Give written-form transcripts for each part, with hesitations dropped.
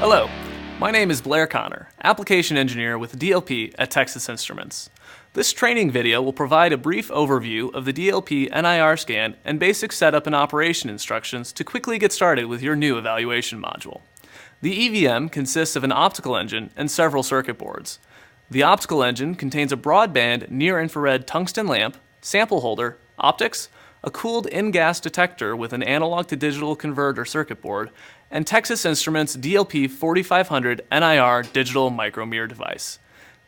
Hello, my name is Blair Connor, Application Engineer with DLP at Texas Instruments. This training video will provide a brief overview of the DLP NIRscan and basic setup and operation instructions to quickly get started with your new evaluation module. The EVM consists of an optical engine and several circuit boards. The optical engine contains a broadband near-infrared tungsten lamp, sample holder, optics, a cooled in-gas detector with an analog-to-digital converter circuit board, and Texas Instruments DLP 4500 NIR digital micromirror device.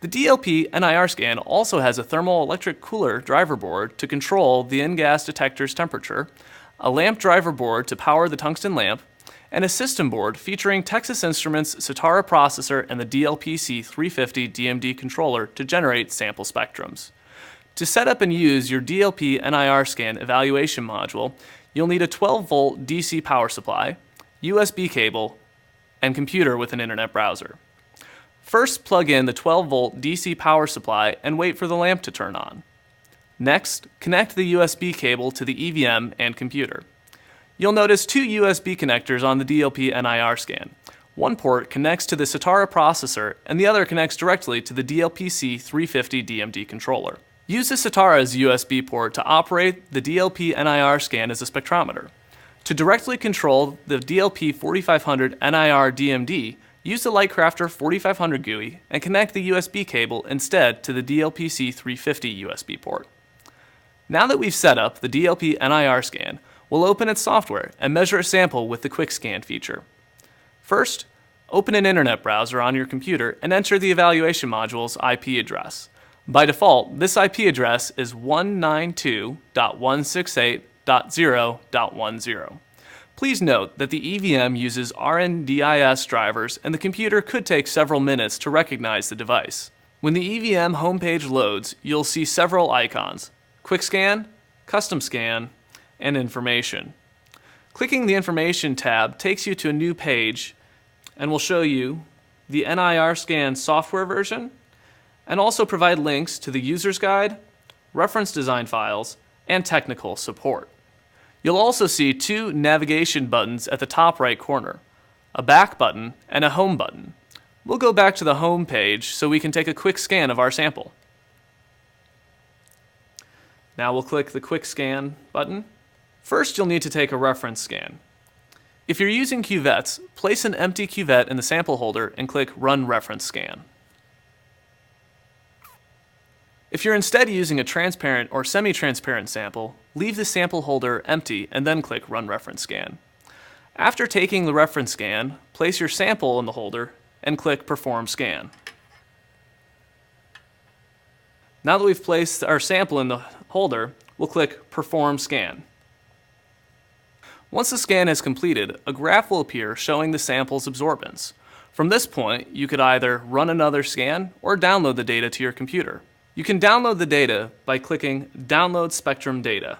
The DLP NIRscan also has a thermoelectric cooler driver board to control the in-gas detector's temperature, a lamp driver board to power the tungsten lamp, and a system board featuring Texas Instruments Citara processor and the DLP 350 DMD controller to generate sample spectrums. To set up and use your DLP NIRscan evaluation module, you'll need a 12-volt DC power supply, USB cable, and computer with an internet browser. First, plug in the 12-volt DC power supply and wait for the lamp to turn on. Next, connect the USB cable to the EVM and computer. You'll notice two USB connectors on the DLP NIRscan. One port connects to the Citara processor and the other connects directly to the DLP 350 DMD controller. Use the Citara's USB port to operate the DLP NIRscan as a spectrometer. To directly control the DLP 4500 NIR DMD, use the Lightcrafter 4500 GUI and connect the USB cable instead to the DLP 350 USB port. Now that we've set up the DLP NIRscan, we'll open its software and measure a sample with the Quick Scan feature. First, open an internet browser on your computer and enter the evaluation module's IP address. By default, this IP address is 192.168.0.10. Please note that the EVM uses RNDIS drivers and the computer could take several minutes to recognize the device. When the EVM homepage loads, you'll see several icons: Quick Scan, Custom Scan, and Information. Clicking the Information tab takes you to a new page and will show you the NIRscan software version, and also provide links to the user's guide, reference design files, and technical support. You'll also see two navigation buttons at the top right corner, a back button and a home button. We'll go back to the home page so we can take a quick scan of our sample. Now we'll click the Quick Scan button. First, you'll need to take a reference scan. If you're using cuvettes, place an empty cuvette in the sample holder and click Run Reference Scan. If you're instead using a transparent or semi-transparent sample, leave the sample holder empty and then click Run Reference Scan. After taking the reference scan, place your sample in the holder and click Perform Scan. Now that we've placed our sample in the holder, we'll click Perform Scan. Once the scan is completed, a graph will appear showing the sample's absorbance. From this point, you could either run another scan or download the data to your computer. You can download the data by clicking Download Spectrum Data.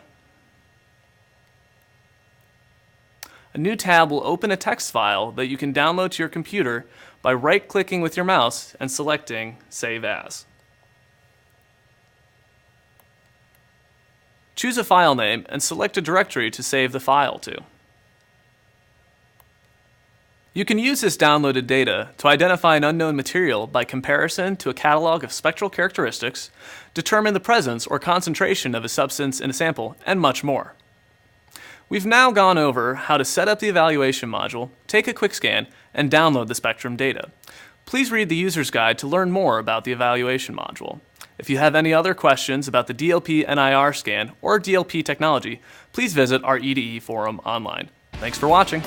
A new tab will open a text file that you can download to your computer by right-clicking with your mouse and selecting Save As. Choose a file name and select a directory to save the file to. You can use this downloaded data to identify an unknown material by comparison to a catalog of spectral characteristics, determine the presence or concentration of a substance in a sample, and much more. We've now gone over how to set up the evaluation module, take a quick scan, and download the spectrum data. Please read the user's guide to learn more about the evaluation module. If you have any other questions about the DLP NIRscan or DLP technology, please visit our EDE forum online. Thanks for watching.